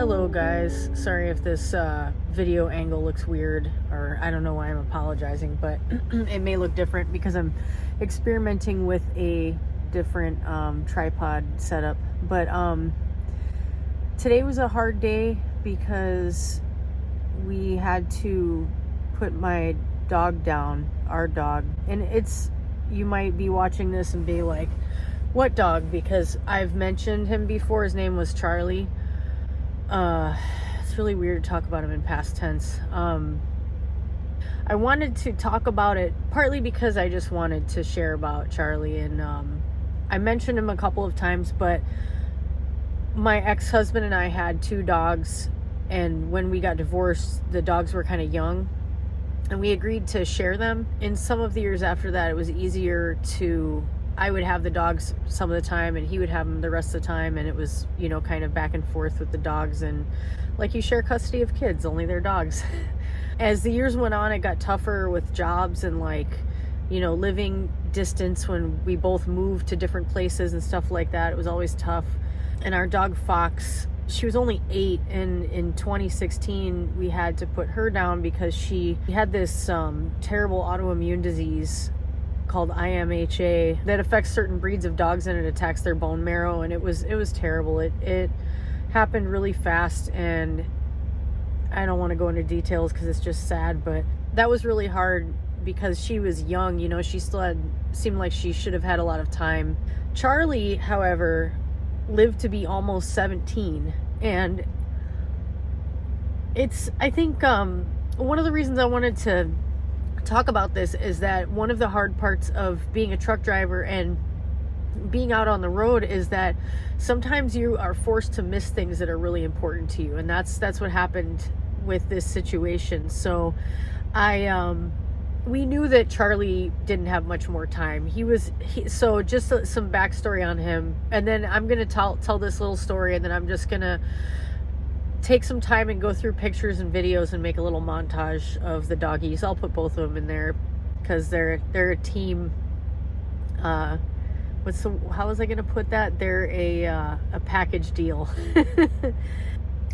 Hello guys, sorry if this video angle looks weird, or I don't know why I'm apologizing, but it may look different because I'm experimenting with a different tripod setup. But today was a hard day because we had to put my dog down, our dog, and you might be watching this and be like, what dog? Because I've mentioned him before. His name was Charlie. It's really weird to talk about him in past tense. I wanted to talk about it partly because I just wanted to share about Charlie, and I mentioned him a couple of times, but my ex-husband and I had two dogs, and when we got divorced, the dogs were kind of young, and we agreed to share them. In some of the years after that, it was easier I would have the dogs some of the time and he would have them the rest of the time, and it was, kind of back and forth with the dogs, and like you share custody of kids, only they're dogs. As the years went on, it got tougher with jobs and living distance when we both moved to different places and stuff like that. It was always tough. And our dog Fox, she was only 8, and in 2016 we had to put her down because she had this terrible autoimmune disease called IMHA that affects certain breeds of dogs, and it attacks their bone marrow, and it was terrible. It happened really fast, and I don't want to go into details because it's just sad, but that was really hard because she was young. She still seemed like she should have had a lot of time. Charlie, however, lived to be almost 17, and I think one of the reasons I wanted to talk about this is that one of the hard parts of being a truck driver and being out on the road is that sometimes you are forced to miss things that are really important to you, and that's what happened with this situation. So we knew that Charlie didn't have much more time. So just some backstory on him, and then I'm gonna tell this little story, and then I'm just gonna take some time and go through pictures and videos and make a little montage of the doggies. I'll put both of them in there because they're a team. How was I gonna put that? They're a package deal.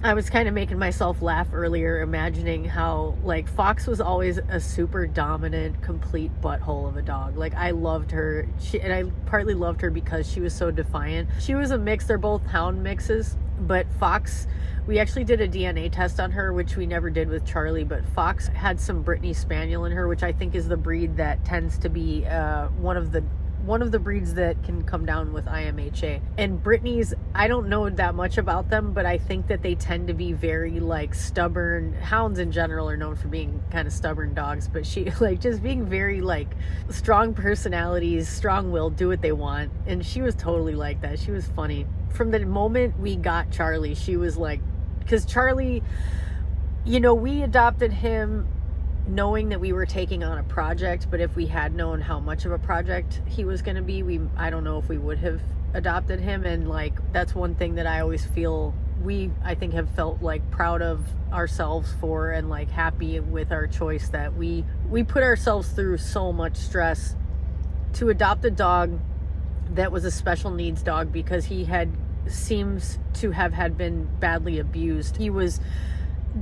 I was kind of making myself laugh earlier, imagining how Fox was always a super dominant, complete butthole of a dog. I loved her, and I partly loved her because she was so defiant. She was a mix. They're both hound mixes, but Fox, we actually did a DNA test on her, which we never did with Charlie, but Fox had some Brittany Spaniel in her, which I think is the breed that tends to be one of the breeds that can come down with IMHA. And Brittany's, I don't know that much about them, but I think that they tend to be very stubborn. Hounds in general are known for being kind of stubborn dogs, but she just being very strong personalities, strong-willed, do what they want. And she was totally like that. She was funny. From the moment we got Charlie, she was because Charlie, we adopted him knowing that we were taking on a project, but if we had known how much of a project he was going to be, I don't know if we would have adopted him. And that's one thing that I always feel I think have felt proud of ourselves for, and happy with our choice, that we put ourselves through so much stress to adopt a dog that was a special needs dog, because he seems to have been badly abused.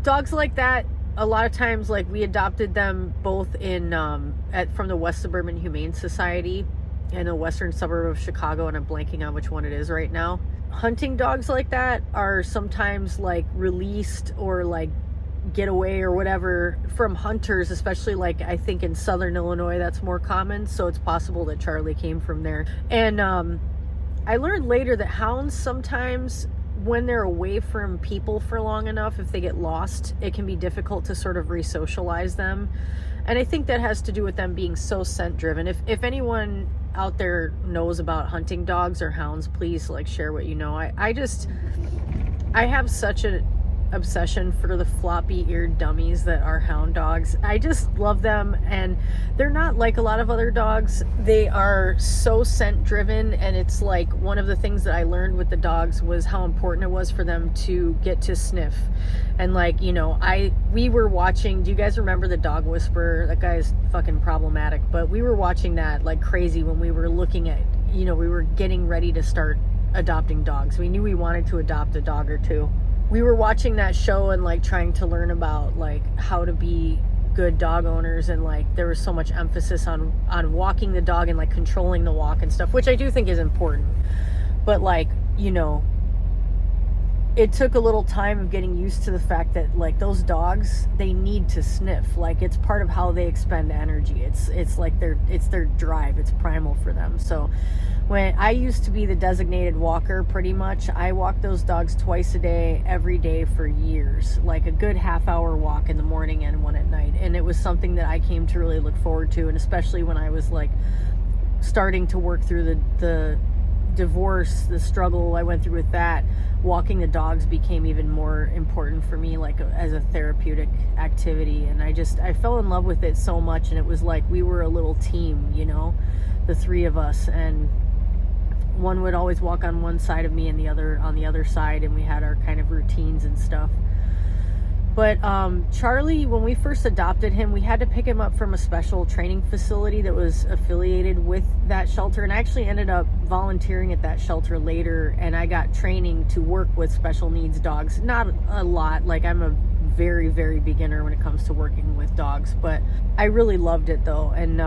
Dogs like that, a lot of times, we adopted them both from the West Suburban Humane Society in a western suburb of Chicago, and I'm blanking on which one it is right now. Hunting dogs like that are sometimes released or get away or whatever from hunters, especially I think in Southern Illinois that's more common, so it's possible that Charlie came from there. And I learned later that hounds sometimes, when they're away from people for long enough, if they get lost, it can be difficult to sort of re-socialize them. And I think that has to do with them being so scent driven. If anyone out there knows about hunting dogs or hounds, please share what you know. I have such an obsession for the floppy-eared dummies that are hound dogs. I just love them, and they're not like a lot of other dogs. They are so scent driven, and it's one of the things that I learned with the dogs was how important it was for them to get to sniff. And we were watching, do you guys remember The Dog Whisperer? That guy's fucking problematic, but we were watching that like crazy when we were looking at, we were getting ready to start adopting dogs. We knew we wanted to adopt a dog or two. we were watching that show and like trying to learn about like how to be good dog owners, and like there was so much emphasis on walking the dog and like controlling the walk and stuff, which I do think is important. But like, you know, it took a little time of getting used to the fact that like those dogs, they need to sniff. Like it's part of how they expend energy. It's like their drive. It's primal for them. So when I used to be the designated walker, pretty much, I walked those dogs twice a day, every day for years, like a good half-hour walk in the morning and one at night. And it was something that I came to really look forward to. And especially when I was like starting to work through the divorce, the struggle I went through with that, walking the dogs became even more important for me, like as a therapeutic activity. And I fell in love with it so much. And it was like we were a little team, you know, the three of us, and one would always walk on one side of me and the other on the other side, and we had our kind of routines and stuff. But Charlie, when we first adopted him, we had to pick him up from a special training facility that was affiliated with that shelter, and I actually ended up volunteering at that shelter later, and I got training to work with special needs dogs. Not a lot, like I'm a very, very beginner when it comes to working with dogs, but I really loved it though. And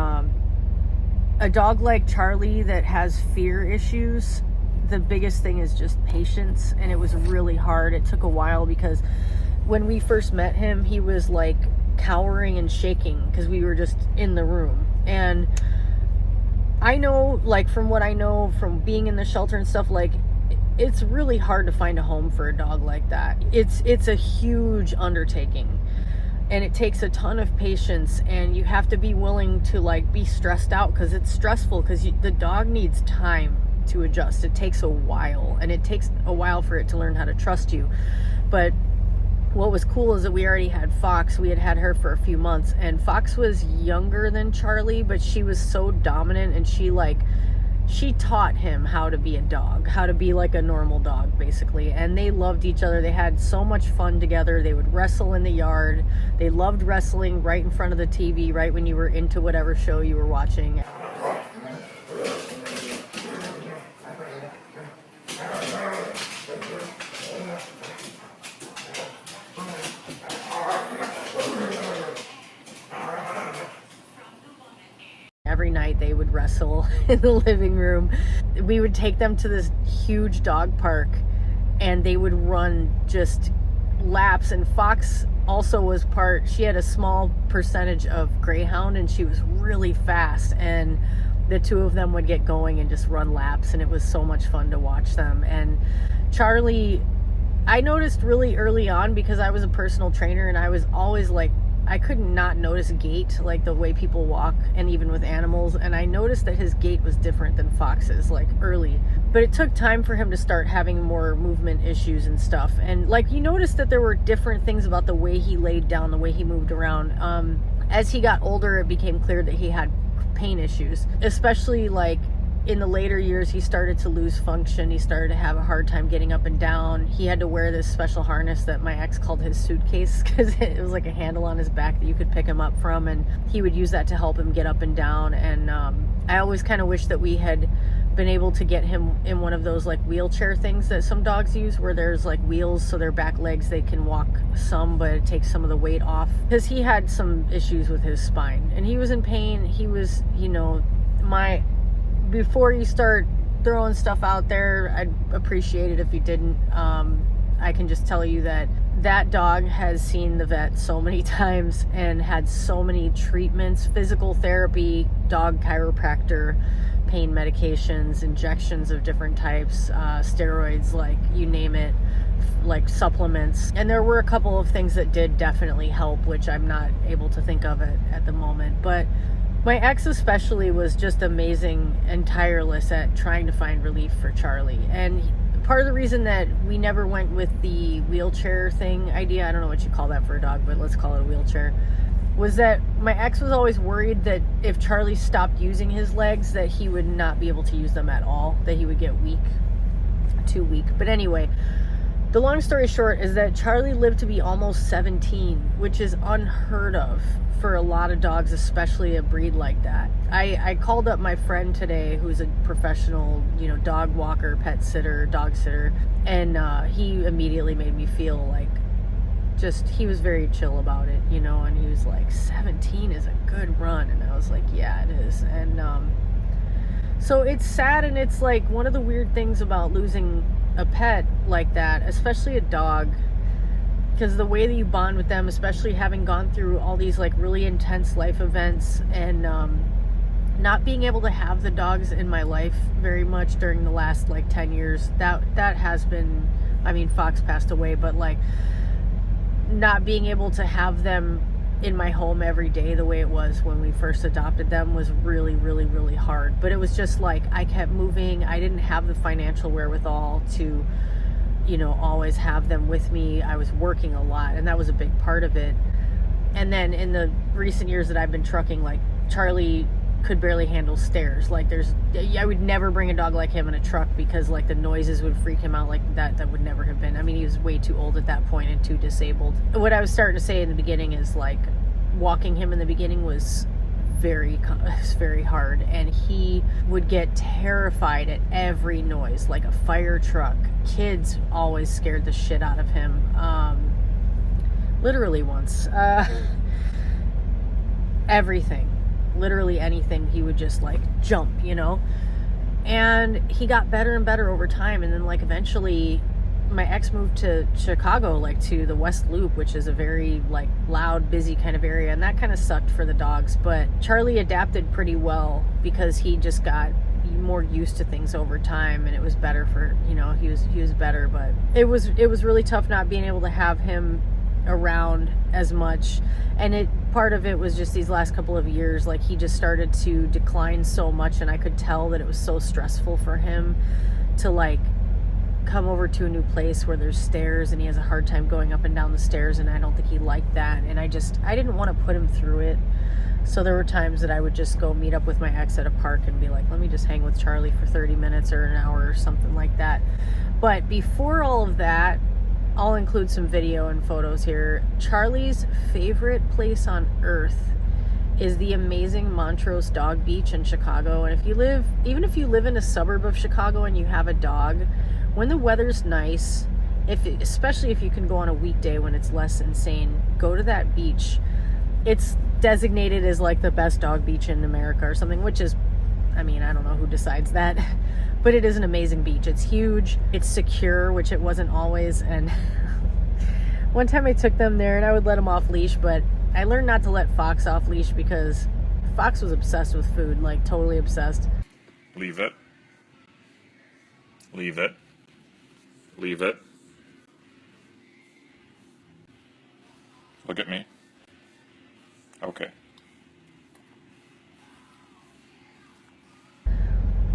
a dog like Charlie that has fear issues, the biggest thing is just patience. And it was really hard. It took a while because when we first met him, he was like cowering and shaking because we were just in the room. And I know, like from what I know from being in the shelter and stuff, like it's really hard to find a home for a dog like that. It's a huge undertaking. And it takes a ton of patience, and you have to be willing to like be stressed out because it's stressful, because the dog needs time to adjust. It takes a while, and it takes a while for it to learn how to trust you. But what was cool is that we already had Fox. We had her for a few months, and Fox was younger than Charlie, but she was so dominant, and she taught him how to be a dog, how to be like a normal dog, basically. And they loved each other. They had so much fun together. They would wrestle in the yard. They loved wrestling right in front of the TV, right when you were into whatever show you were watching. Every night they would wrestle in the living room. We would take them to this huge dog park, and they would run just laps. And Fox also was she had a small percentage of greyhound, and she was really fast, and the two of them would get going and just run laps, and it was so much fun to watch them. And Charlie, I noticed really early on, because I was a personal trainer, and I was always like, I could not notice gait, like the way people walk, and even with animals. And I noticed that his gait was different than Fox's, like early. But it took time for him to start having more movement issues and stuff. And like you noticed that there were different things about the way he laid down, the way he moved around. As he got older, it became clear that he had pain issues, especially like in the later years. He started to lose function. He started to have a hard time getting up and down. He had to wear this special harness that my ex called his suitcase, because it was like a handle on his back that you could pick him up from, and he would use that to help him get up and down. And I always kind of wish that we had been able to get him in one of those like wheelchair things that some dogs use, where there's like wheels, so their back legs, they can walk some, but it takes some of the weight off, because he had some issues with his spine and he was in pain. He was, you know, before you start throwing stuff out there, I'd appreciate it if you didn't. I can just tell you that dog has seen the vet so many times and had so many treatments, physical therapy, dog chiropractor, pain medications, injections of different types, steroids, like you name it, like supplements. And there were a couple of things that did definitely help, which I'm not able to think of at the moment. But my ex especially was just amazing and tireless at trying to find relief for Charlie. And part of the reason that we never went with the wheelchair thing idea, I don't know what you call that for a dog, but let's call it a wheelchair, was that my ex was always worried that if Charlie stopped using his legs, that he would not be able to use them at all, that he would get weak, too weak. But anyway, The long story short is that Charlie lived to be almost 17, which is unheard of for a lot of dogs, especially a breed like that. I called up my friend today, who's a professional, dog walker, pet sitter, dog sitter, and he immediately made me feel like he was very chill about it, and he was like, 17 is a good run. And I was like, yeah, it is. And so it's sad, and it's like one of the weird things about losing a pet like that, especially a dog, because the way that you bond with them, especially having gone through all these like really intense life events, and not being able to have the dogs in my life very much during the last like 10 years, that has been, I mean, Fox passed away, but like not being able to have them in my home every day the way it was when we first adopted them was really, really, really hard. But it was just like I kept moving. I didn't have the financial wherewithal to, always have them with me. I was working a lot, and that was a big part of it. And then in the recent years that I've been trucking, like Charlie could barely handle stairs. Like I would never bring a dog like him in a truck because like the noises would freak him out. Like that would never have been. I mean, he was way too old at that point and too disabled. What I was starting to say in the beginning is like walking him in the beginning was very hard, and he would get terrified at every noise, like a fire truck. Kids always scared the shit out of him. Literally once, everything. Literally anything, he would just like jump, and he got better and better over time. And then like eventually my ex moved to Chicago, like to the West Loop, which is a very like loud, busy kind of area, and that kind of sucked for the dogs. But Charlie adapted pretty well because he just got more used to things over time, and it was better for, he was better. But it was really tough not being able to have him around as much. And part of it was just these last couple of years, like he just started to decline so much, and I could tell that it was so stressful for him to like come over to a new place where there's stairs, and he has a hard time going up and down the stairs, and I don't think he liked that. And I didn't want to put him through it. So there were times that I would just go meet up with my ex at a park and be like, let me just hang with Charlie for 30 minutes or an hour or something like that. But before all of that, I'll include some video and photos here. Charlie's favorite place on earth is the amazing Montrose Dog Beach in Chicago. And even if you live in a suburb of Chicago and you have a dog, when the weather's nice, especially if you can go on a weekday when it's less insane, go to that beach. It's designated as like the best dog beach in America or something, which is, I mean, I don't know who decides that. But it is an amazing beach. It's huge. It's secure, which it wasn't always. And one time I took them there and I would let them off leash, but I learned not to let Fox off leash because Fox was obsessed with food, like totally obsessed. Leave it. Leave it. Leave it. Look at me. Okay.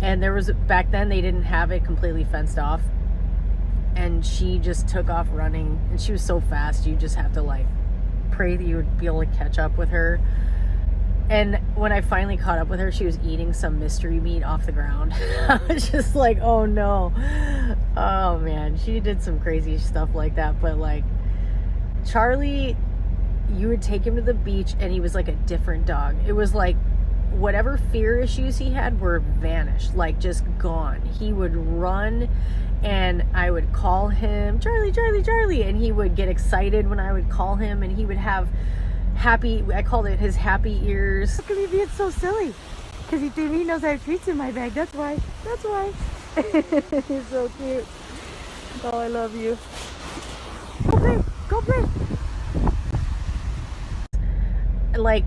And back then they didn't have it completely fenced off, and she just took off running, and she was so fast you just have to like pray that you would be able to catch up with her. And when I finally caught up with her, she was eating some mystery meat off the ground. I was just like, oh no. Oh man, she did some crazy stuff like that. But like Charlie, you would take him to the beach and he was like a different dog. It was like whatever fear issues he had were vanished, like just gone. He would run, and I would call him, Charlie, Charlie, Charlie, and he would get excited when I would call him, and he would have I called it his happy ears. Look at me being so silly, because he knows I have treats in my bag. That's why. He's so cute. Oh, I love you. Go play. Like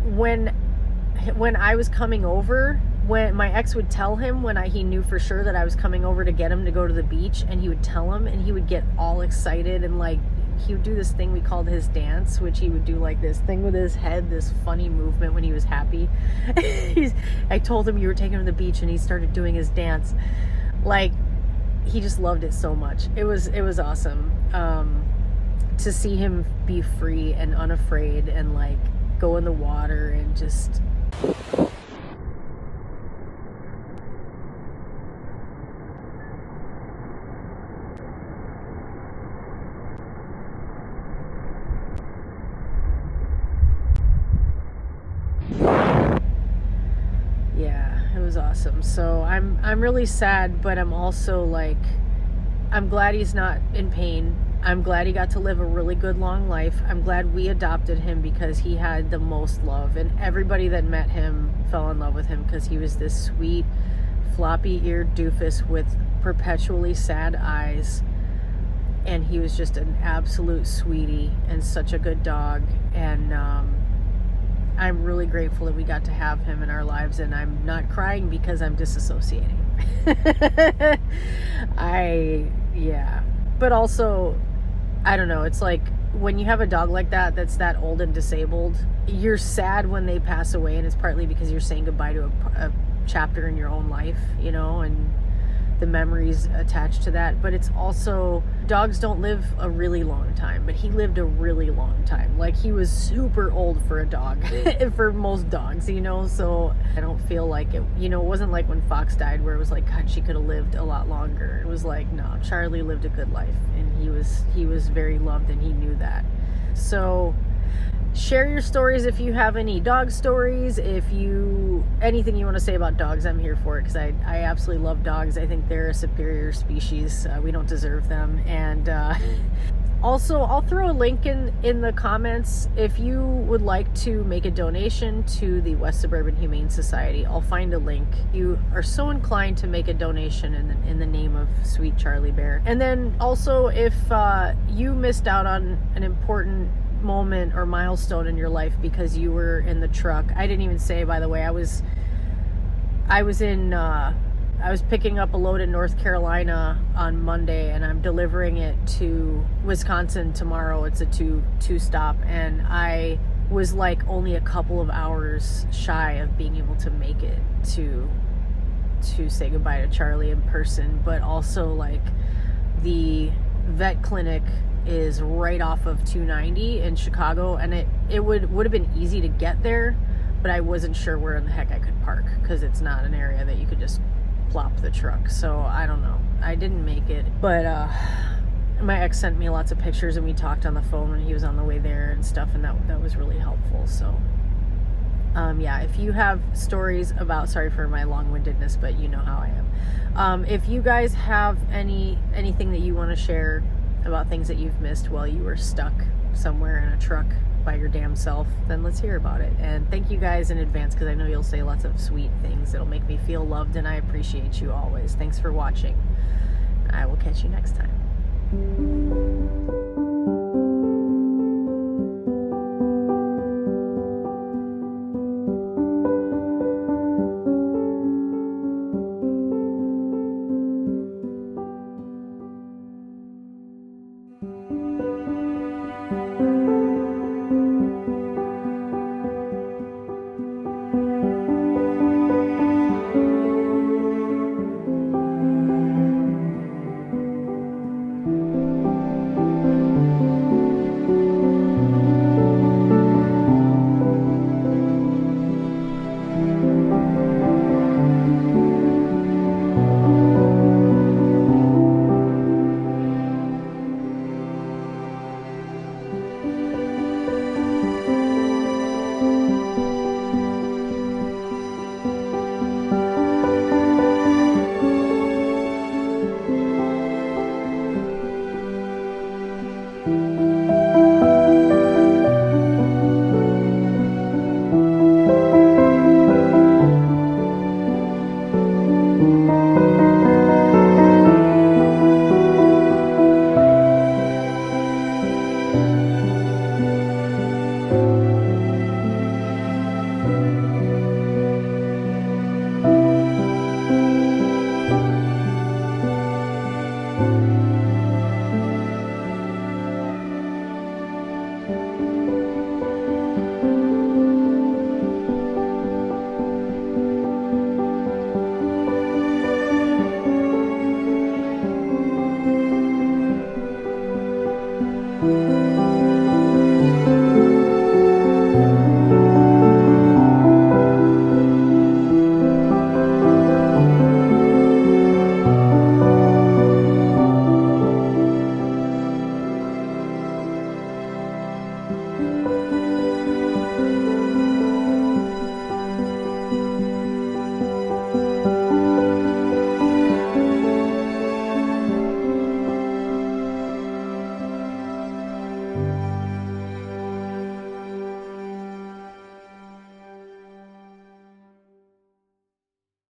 when I was coming over, when my ex would tell him he knew for sure that I was coming over to get him to go to the beach, and he would tell him, and he would get all excited, and like he would do this thing we called his dance, which he would do like this thing with his head, this funny movement when he was happy. I told him you were taking him to the beach, and he started doing his dance. Like he just loved it so much. It was awesome to see him be free and unafraid and like go in the water and just it was awesome. So I'm really sad, but I'm also like, I'm glad he's not in pain. I'm glad he got to live a really good long life. I'm glad we adopted him because he had the most love, and everybody that met him fell in love with him because he was this sweet, floppy-eared doofus with perpetually sad eyes, and he was just an absolute sweetie and such a good dog. And I'm really grateful that we got to have him in our lives, and I'm not crying because I'm disassociating. But also, I don't know, it's like when you have a dog like that that's that old and disabled, you're sad when they pass away, and it's partly because you're saying goodbye to a chapter in your own life, you know, and the memories attached to that. But it's also, dogs don't live a really long time, but he lived a really long time. Like, he was super old for a dog, for most dogs, you know. So I don't feel like it, you know, it wasn't like when Fox died where it was like, God, she could have lived a lot longer. It was like, no, Charlie lived a good life, and he was very loved, and he knew that. So share your stories if you have any dog stories. If you, anything you want to say about dogs, I'm here for it, because I absolutely love dogs. I think they're a superior species. We don't deserve them. And also, I'll throw a link in the comments if you would like to make a donation to the West Suburban Humane Society. I'll find a link. You are so inclined to make a donation in the name of sweet Charlie Bear. And then also, if you missed out on an important moment or milestone in your life because you were in the truck. I didn't even say, by the way, I was picking up a load in North Carolina on Monday, and I'm delivering it to Wisconsin tomorrow. It's a two stop, and I was like only a couple of hours shy of being able to make it to say goodbye to Charlie in person. But also, like, the vet clinic is right off of 290 in Chicago, and it would have been easy to get there, but I wasn't sure where in the heck I could park, because it's not an area that you could just plop the truck. So I don't know, I didn't make it. But my ex sent me lots of pictures, and we talked on the phone when he was on the way there and stuff, and that was really helpful. So yeah, if you have stories about, sorry for my long-windedness, but you know how I am. If you guys have anything that you want to share about things that you've missed while you were stuck somewhere in a truck by your damn self, then let's hear about it. And thank you guys in advance, because I know you'll say lots of sweet things that'll make me feel loved, and I appreciate you always. Thanks for watching. I will catch you next time.